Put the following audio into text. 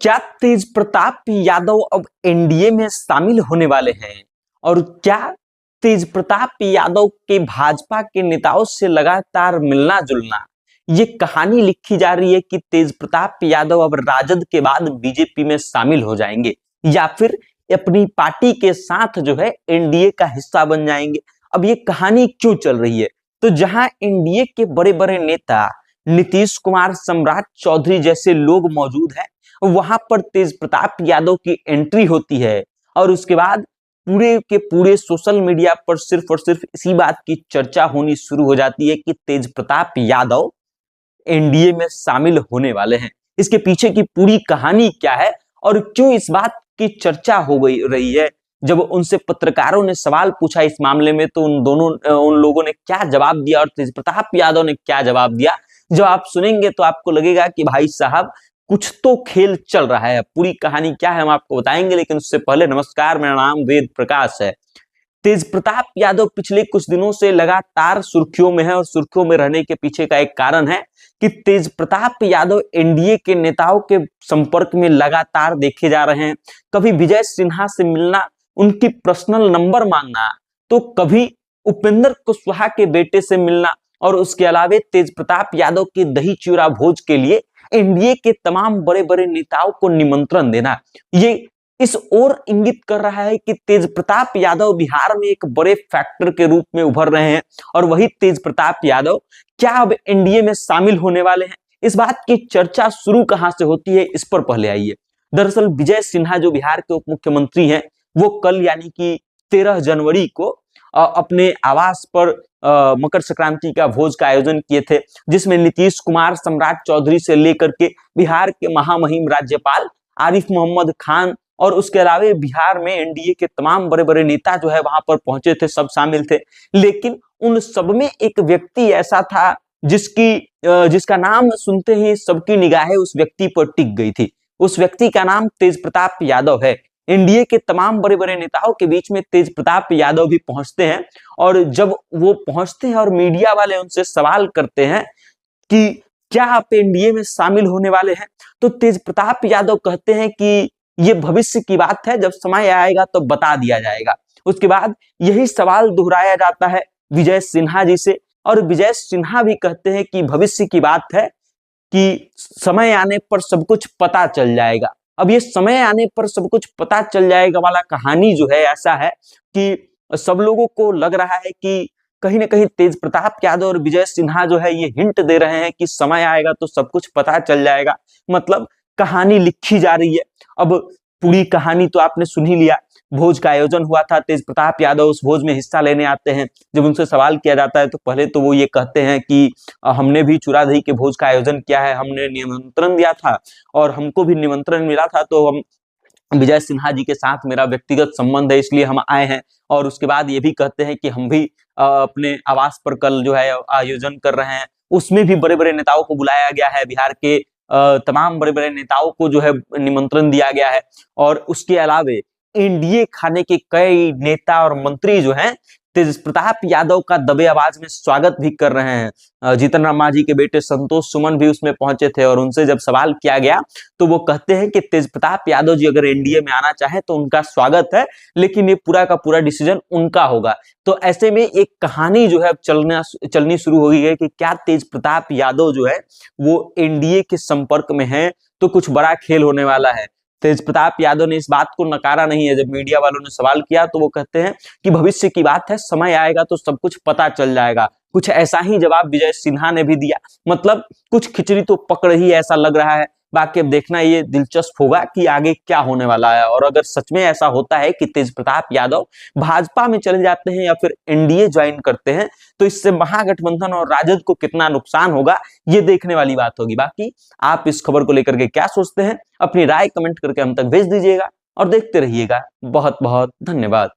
क्या तेज प्रताप यादव अब एनडीए में शामिल होने वाले हैं? और क्या तेज प्रताप यादव के भाजपा के नेताओं से लगातार मिलना जुलना, ये कहानी लिखी जा रही है कि तेज प्रताप यादव अब राजद के बाद बीजेपी में शामिल हो जाएंगे या फिर अपनी पार्टी के साथ जो है एनडीए का हिस्सा बन जाएंगे। अब ये कहानी क्यों चल रही है? तो जहां एनडीए के बड़े बड़े नेता नीतीश कुमार, सम्राट चौधरी जैसे लोग मौजूद हैं, वहां पर तेज प्रताप यादव की एंट्री होती है और उसके बाद पूरे के पूरे सोशल मीडिया पर सिर्फ और सिर्फ इसी बात की चर्चा होनी शुरू हो जाती है कि तेज प्रताप यादव एनडीए में शामिल होने वाले हैं। इसके पीछे की पूरी कहानी क्या है और क्यों इस बात की चर्चा हो गई रही है? जब उनसे पत्रकारों ने सवाल पूछा इस मामले में तो उन लोगों ने क्या जवाब दिया और तेज प्रताप यादव ने क्या जवाब दिया, जब आप सुनेंगे तो आपको लगेगा कि भाई साहब कुछ तो खेल चल रहा है। पूरी कहानी क्या है हम आपको बताएंगे, लेकिन उससे पहले नमस्कार, मेरा नाम वेद प्रकाश है। तेज प्रताप यादव पिछले कुछ दिनों से लगातार सुर्खियों में है और सुर्खियों में रहने के पीछे का एक कारण है कि तेज प्रताप यादव एनडीए के नेताओं के संपर्क में लगातार देखे जा रहे हैं। कभी विजय सिन्हा से मिलना, उनकी पर्सनल नंबर मांगना, तो कभी उपेंद्र कुशवाहा के बेटे से मिलना और उसके अलावा तेज प्रताप यादव के दही चूरा भोज के लिए एनडीए के तमाम बड़े बड़े नेताओं को निमंत्रण देना, ये इस ओर इंगित कर रहा है कि तेज प्रताप यादव बिहार में एक बड़े फैक्टर के रूप में उभर रहे हैं। और वही तेज प्रताप यादव क्या अब एनडीए में शामिल होने वाले हैं? इस बात की चर्चा शुरू कहां से होती है, इस पर पहले आइए। दरअसल विजय सिन्हा जो बिहार के उप मुख्यमंत्री हैं, वो कल यानी कि 13 जनवरी को अपने आवास पर मकर संक्रांति का भोज का आयोजन किए थे, जिसमें नीतीश कुमार, सम्राट चौधरी से लेकर के बिहार के महामहिम राज्यपाल आरिफ मोहम्मद खान और उसके अलावा बिहार में एनडीए के तमाम बड़े बड़े नेता जो है वहां पर पहुंचे थे, सब शामिल थे। लेकिन उन सब में एक व्यक्ति ऐसा था जिसका नाम सुनते ही सबकी निगाहें उस व्यक्ति पर टिक गई थी। उस व्यक्ति का नाम तेज प्रताप यादव है। एनडीए के तमाम बड़े बड़े नेताओं के बीच में तेज प्रताप यादव भी पहुंचते हैं और जब वो पहुंचते हैं और मीडिया वाले उनसे सवाल करते हैं कि क्या आप एनडीए में शामिल होने वाले हैं, तो तेज प्रताप यादव कहते हैं कि ये भविष्य की बात है, जब समय आएगा तो बता दिया जाएगा। उसके बाद यही सवाल दोहराया जाता है विजय सिन्हा जी से और विजय सिन्हा भी कहते हैं कि भविष्य की बात है, कि समय आने पर सब कुछ पता चल जाएगा। अब ये समय आने पर सब कुछ पता चल जाएगा वाला कहानी जो है ऐसा है कि सब लोगों को लग रहा है कि कहीं ना कहीं तेज प्रताप यादव और विजय सिन्हा जो है ये हिंट दे रहे हैं कि समय आएगा तो सब कुछ पता चल जाएगा। मतलब कहानी लिखी जा रही है। अब पूरी कहानी तो आपने सुन ही लिया। भोज का आयोजन हुआ था, तेज प्रताप यादव उस भोज में हिस्सा लेने आते हैं। जब उनसे सवाल किया जाता है तो पहले तो वो ये कहते हैं कि हमने भी चूरा दही के भोज का आयोजन किया है, हमने निमंत्रण दिया था और हमको भी निमंत्रण मिला था, तो हम विजय सिन्हा जी के साथ मेरा व्यक्तिगत संबंध है इसलिए हम आए हैं। और उसके बाद ये भी कहते हैं कि हम भी अपने आवास पर कल जो है आयोजन कर रहे हैं, उसमें भी बड़े बड़े नेताओं को बुलाया गया है, बिहार के तमाम बड़े बड़े नेताओं को जो है निमंत्रण दिया गया है। और उसके अलावे एनडीए खाने के कई नेता और मंत्री जो हैं तेज प्रताप यादव का दबे आवाज में स्वागत भी कर रहे हैं। जीतन राम मांझी के बेटे संतोष सुमन भी उसमें पहुंचे थे और उनसे जब सवाल किया गया तो वो कहते हैं कि तेज प्रताप यादव जी अगर एनडीए में आना चाहे तो उनका स्वागत है, लेकिन ये पूरा का पूरा डिसीजन उनका होगा। तो ऐसे में एक कहानी जो है अब चलनी शुरू हो गई है कि क्या तेज प्रताप यादव जो है वो एनडीए के संपर्क में है, तो कुछ बड़ा खेल होने वाला है। तेज प्रताप यादव ने इस बात को नकारा नहीं है। जब मीडिया वालों ने सवाल किया तो वो कहते हैं कि भविष्य की बात है, समय आएगा तो सब कुछ पता चल जाएगा। कुछ ऐसा ही जवाब विजय सिन्हा ने भी दिया। मतलब कुछ खिचड़ी तो पक रही है ऐसा लग रहा है। बाकी अब देखना ये दिलचस्प होगा कि आगे क्या होने वाला है। और अगर सच में ऐसा होता है कि तेज प्रताप यादव भाजपा में चले जाते हैं या फिर एनडीए ज्वाइन करते हैं, तो इससे महागठबंधन और राजद को कितना नुकसान होगा ये देखने वाली बात होगी। बाकी आप इस खबर को लेकर के क्या सोचते हैं, अपनी राय कमेंट करके हम तक भेज दीजिएगा और देखते रहिएगा। बहुत बहुत धन्यवाद।